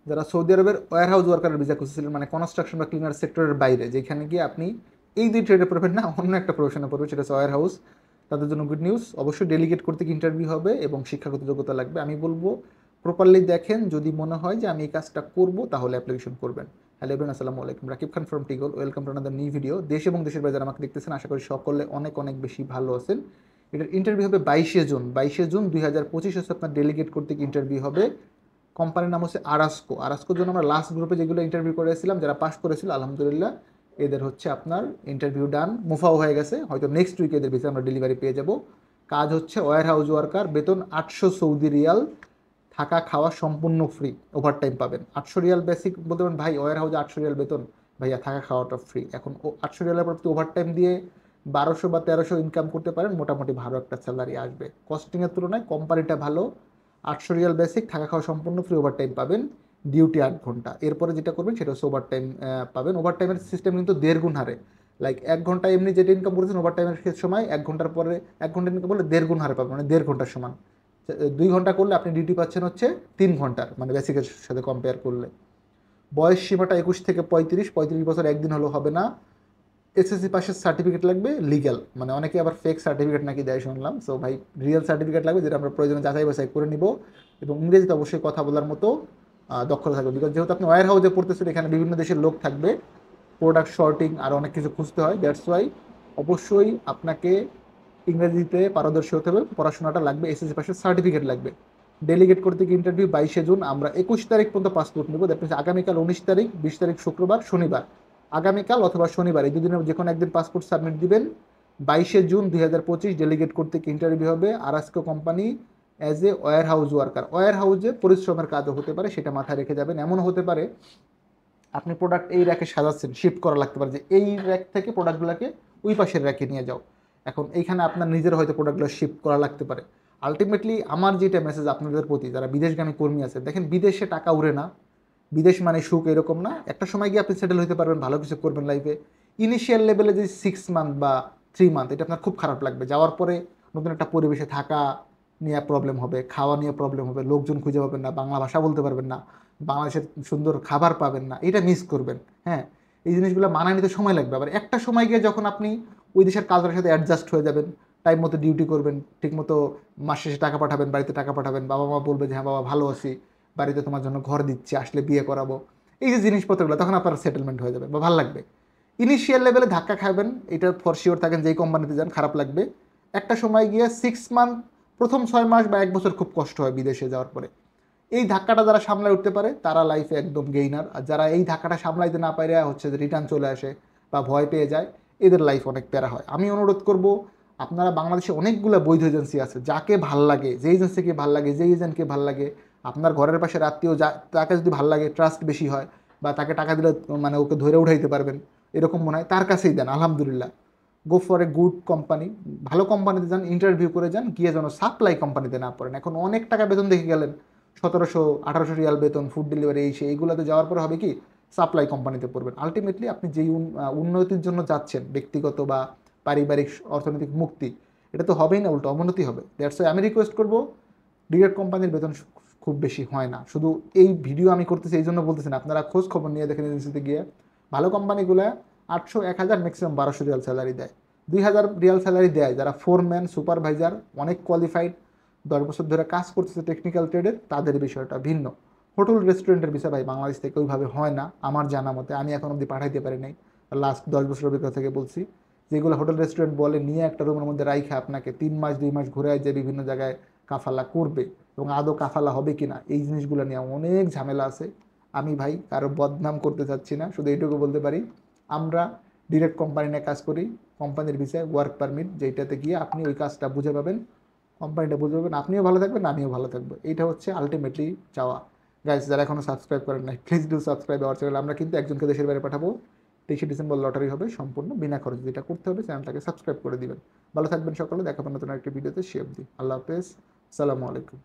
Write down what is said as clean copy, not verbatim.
যারা সৌদি আরবের wire house ওয়ার্কারের visa খুঁজছিলেন, মানে কনস্ট্রাকশন বা ক্লিনার সেক্টরের বাইরে, যেখানে গিয়ে আপনি এই দুই ট্রেডে পড়বেন না, অন্য একটা প্রফেশনে পড়বেন, সেটা হচ্ছে ওয়্যার হাউস। তাদের জন্য গুড নিউজ, অবশ্যই ডেলিগেট করতে ইন্টারভিউ হবে এবং শিক্ষাগত যোগ্যতা লাগবে। আমি বলবো প্রপারলি দেখেন, যদি মনে হয় যে আমি এই কাজটা করব তাহলে অ্যাপ্লিকেশন করবেন। হ্যালো এভরিওয়ান, আসসালামু আলাইকুম, রাকিব খান ফ্রম টিগল, welcome to another new video. দেশ এবং দেশের বাইরে যারা আমাকে দেখতেছেন, আশা করি সকলে অনেক অনেক বেশি ভালো আছেন। এটার ইন্টারভিউ হবে 22শে জুন, 22শে জুন 2025 হচ্ছে আপনার ডেলিগেট করতে ইন্টারভিউ হবে। কোম্পানির নাম হচ্ছে আরাস্কো। আরাস্কোর জন্য আমরা লাস্ট গ্রুপে যেগুলো ইন্টারভিউ করেছিলাম, যারা পাস করেছিল আলহামদুলিল্লাহ, এদের হচ্ছে আপনার ইন্টারভিউ ডান, মুফাও হয়ে গেছে, হয়তো নেক্সট উইকে এদের ভিসা আমরা ডেলিভারি পেয়ে যাব। কাজ হচ্ছে ওয়্যার হাউস ওয়ার্কার, বেতন 800 সৌদি রিয়াল, থাকা খাওয়া সম্পূর্ণ ফ্রি, ওভারটাইম পাবেন 800 রিয়াল। বেসিক বলতে পারেন ভাই ওয়্যার হাউসে 800 রিয়াল বেতন, ভাইয়া থাকা খাওয়াটা ফ্রি। এখন 800 রিয়ালের পর ওভারটাইম দিয়ে 1200 বা 1300 ইনকাম করতে পারেন, মোটামুটি ভালো একটা স্যালারি আসবে। কস্টিংয়ের তুলনায় কোম্পানিটা ভালো। 800 রিয়াল বেসিক, থাকা খাওয়া সম্পূর্ণ ফ্রি, ওভারটাইম পাবেন, ডিউটি 8 ঘন্টা। এরপরে যেটা করবেন সেটা হচ্ছে ওভারটাইম পাবেন। ওভারটাইমের সিস্টেম কিন্তু 1.5 গুণ হারে। লাইক 1 ঘন্টা এমনি যেটা ইনকাম করেছেন ওভারটাইমের সময়, 1 ঘন্টার পরে 1 ঘন্টা ইনকাম করলে 1.5 গুণ হারে পাবেন, মানে 1.5 ঘন্টার সমান। 2 ঘন্টা করলে আপনি ডিউটি পাচ্ছেন হচ্ছে 3 ঘন্টার, মানে বেসিকের সাথে কম্পেয়ার করলে। বয়স সীমাটা 21 থেকে 35, 35 বছর একদিন হলো হবে না। এসএসসি পাশের সার্টিফিকেট লাগবে লিগ্যাল, মানে অনেকে আবার ফেক সার্টিফিকেট নাকি দেয় শুনলাম। সো ভাই রিয়েল সার্টিফিকেট লাগবে, যেটা আমরা প্রয়োজনে যাচাই বাছাই করে নিব। এবং ইংরেজিতে অবশ্যই কথা বলার মতো দক্ষতা থাকবে, বিকজ যেহেতু আপনি ওয়্যার হাউসে পড়তেছেন, এখানে বিভিন্ন দেশের লোক থাকবে, প্রোডাক্ট শর্টিং আর অনেক কিছু খুঁজতে হয়। দ্যাটস ওয়াই অবশ্যই আপনাকে ইংরেজিতে পারদর্শী হতে হবে, পড়াশোনাটা লাগবে, এসএসসি পাশের সার্টিফিকেট লাগবে। ডেলিগেট করতে গিয়ে ইন্টারভিউ 22শে জুন, আমরা 21 তারিখ পর্যন্ত পাসপোর্ট নেব। দ্যাট মিনস আগামীকাল 19 তারিখ, 20 তারিখ শুক্রবার, শনিবার, আগামীকাল অথবা শনিবার, এই দুদিনের যে কোনো একদিন পাসপোর্ট সাবমিট দিবেন। 22শে জুন 2025 ডেলিগেট করতে ইন্টারভিউ হবে Arasco company, as a warehouse worker. ওয়্যার হাউসে পরিশ্রমের কাজও হতে পারে, সেটা মাথায় রেখে যাবেন। এমনও হতে পারে আপনি প্রোডাক্ট এই র্যাকে সাজাচ্ছেন, শিফট করা লাগতে পারে, যে এই র্যাক থেকে প্রোডাক্টগুলোকে ওই পাশের র্যাকে নিয়ে যাও। এখন এইখানে আপনার নিজের হয়তো প্রোডাক্টগুলো শিফট করা লাগতে পারে। আলটিমেটলি আমার যেটা মেসেজ আপনাদের প্রতি, যারা বিদেশগামী কর্মী আছে, দেখেন বিদেশে টাকা উড়ে না, বিদেশ মানে সুখ এরকম না। একটা সময় গিয়ে আপনি সেটেল হতে পারবেন, ভালো কিছু করবেন লাইফে। ইনিশিয়াল লেভেলে যে 6 মান্থ বা 3 মান্থ, এটা আপনার খুব খারাপ লাগবে। যাওয়ার পরে নতুন একটা পরিবেশে থাকা নিয়ে প্রবলেম হবে, খাওয়া নিয়ে প্রবলেম হবে, লোকজন খুঁজে পাবেন না, বাংলা ভাষা বলতে পারবেন না, বাংলাদেশের সুন্দর খাবার পাবেন না, এটা মিস করবেন। হ্যাঁ, এই জিনিসগুলো মানায় নিতে সময় লাগবে। আবার একটা সময় গিয়ে যখন আপনি ওই দেশের কালচারের সাথে অ্যাডজাস্ট হয়ে যাবেন, টাইম মতো ডিউটি করবেন, ঠিক মতো মাস শেষে টাকা পাঠাবেন, বাড়িতে টাকা পাঠাবেন, বাবা মা বলবে যে হ্যাঁ বাবা ভালো আছি, বাড়িতে তোমার জন্য ঘর দিচ্ছি, আসলে বিয়ে করাবো, এই যে জিনিসপত্রগুলো, তখন আপনার সেটেলমেন্ট হয়ে যাবে বা ভালো লাগবে। ইনিশিয়াল লেভেলে ধাক্কা খাবেন, এটা ফর শিওর থাকেন, যেই কোম্পানিতে যান খারাপ লাগবে। একটা সময় গিয়ে 6 মান্থ, প্রথম 6 মাস বা 1 বছর খুব কষ্ট হয় বিদেশে যাওয়ার পরে। এই ধাক্কাটা যারা সামলায় উঠতে পারে তারা লাইফে একদম গেইনার। আর যারা এই ধাক্কাটা সামলাইতে না পারে হচ্ছে যে রিটার্ন চলে আসে বা ভয় পেয়ে যায়, এদের লাইফ অনেক প্যারা হয়। আমি অনুরোধ করব, আপনারা বাংলাদেশে অনেকগুলো বৈধ এজেন্সি আছে, যাকে ভাল লাগে, যে এজেন্সিকে ভাল লাগে, যে এজেন্টকে ভাল লাগে, আপনার ঘরের পাশের আত্মীয় যা, তাকে যদি ভাল লাগে, ট্রাস্ট বেশি হয়, বা তাকে টাকা দিলে মানে ওকে ধরে উঠাইতে পারবেন এরকম মনে হয়, তার কাছেই দেন। আলহামদুলিল্লাহ, go for a good company, ভালো কোম্পানিতে যান, ইন্টারভিউ করে যান, গিয়ে যেন সাপ্লাই কোম্পানিতে না পড়েন। এখন অনেক টাকা বেতন দেখে গেলেন, 1700 1800 রিয়াল বেতন, ফুড ডেলিভারি, এই সেই, এইগুলোতে যাওয়ার পরে হবে কি, সাপ্লাই কোম্পানিতে পড়বেন। আলটিমেটলি আপনি যেই উন্নতির জন্য যাচ্ছেন, ব্যক্তিগত বা পারিবারিক অর্থনৈতিক মুক্তি, এটা তো হবেই না, উল্টো অবনতি হবে। দ্যাটস ওয়াই আমি রিকোয়েস্ট করবো, ডিরেক্ট কোম্পানির বেতন খুব বেশি হয় না। শুধু এই ভিডিও আমি করতেছি এই জন্য বলতেছি না, আপনারা খোঁজ খবর নিয়ে দেখেন এজেন্সিতে গিয়ে, ভালো কোম্পানিগুলো 800 1000 ম্যাক্সিমাম 1200 রিয়াল স্যালারি দেয়, 2000 রিয়াল স্যালারি দেয় যারা ফোরম্যান সুপারভাইজার, অনেক কোয়ালিফাইড, 10 বছর ধরে কাজ করতেছে টেকনিক্যাল ট্রেডের, তাদের বিষয়টা ভিন্ন। হোটেল রেস্টুরেন্টের বিষয় ভাই বাংলাদেশ থেকে ওইভাবে হয় না আমার জানা মতে, আমি এখন অবধি পাঠাইতে পারি নাই, লাস্ট 10 বছর অভিজ্ঞতা থেকে বলছি। যেগুলো হোটেল রেস্টুরেন্ট বলে নিয়ে একটা রুমের মধ্যে রাইখা আপনাকে 3 মাস 2 মাস ঘুরে যে বিভিন্ন জায়গায় কাফালা করবে, এবং আদৌ কাফালা হবে কি না, এই জিনিসগুলো নিয়ে অনেক ঝামেলা আছে। আমি ভাই কারো বদনাম করতে চাচ্ছি না, শুধু এইটুকু বলতে পারি, আমরা ডিরেক্ট কোম্পানি নিয়ে কাজ করি, কোম্পানির বিষয়ে ওয়ার্ক পারমিট, যেটাতে গিয়ে আপনি ওই কাজটা বুঝে পাবেন, কোম্পানিটা বুঝে পাবেন, আপনিও ভালো থাকবেন, আমিও ভালো থাকবো। এইটা হচ্ছে আলটিমেটলি চাওয়া। গাইস, যারা এখনো সাবস্ক্রাইব করেন নাই, please do subscribe our channel. আমরা কিন্তু একজনকে দেশের বাইরে পাঠাবো, 23শে ডিসেম্বর লটারি হবে, সম্পূর্ণ বিনা খরচে। যেটা করতে হবে, চ্যানেলটাকে সাবস্ক্রাইব করে দিবেন। ভালো থাকবেন সকলে, দেখাবেন নতুন একটি ভিডিওতে। সে অবধি আল্লাহ হাফেজ, সালামু আলাইকুম।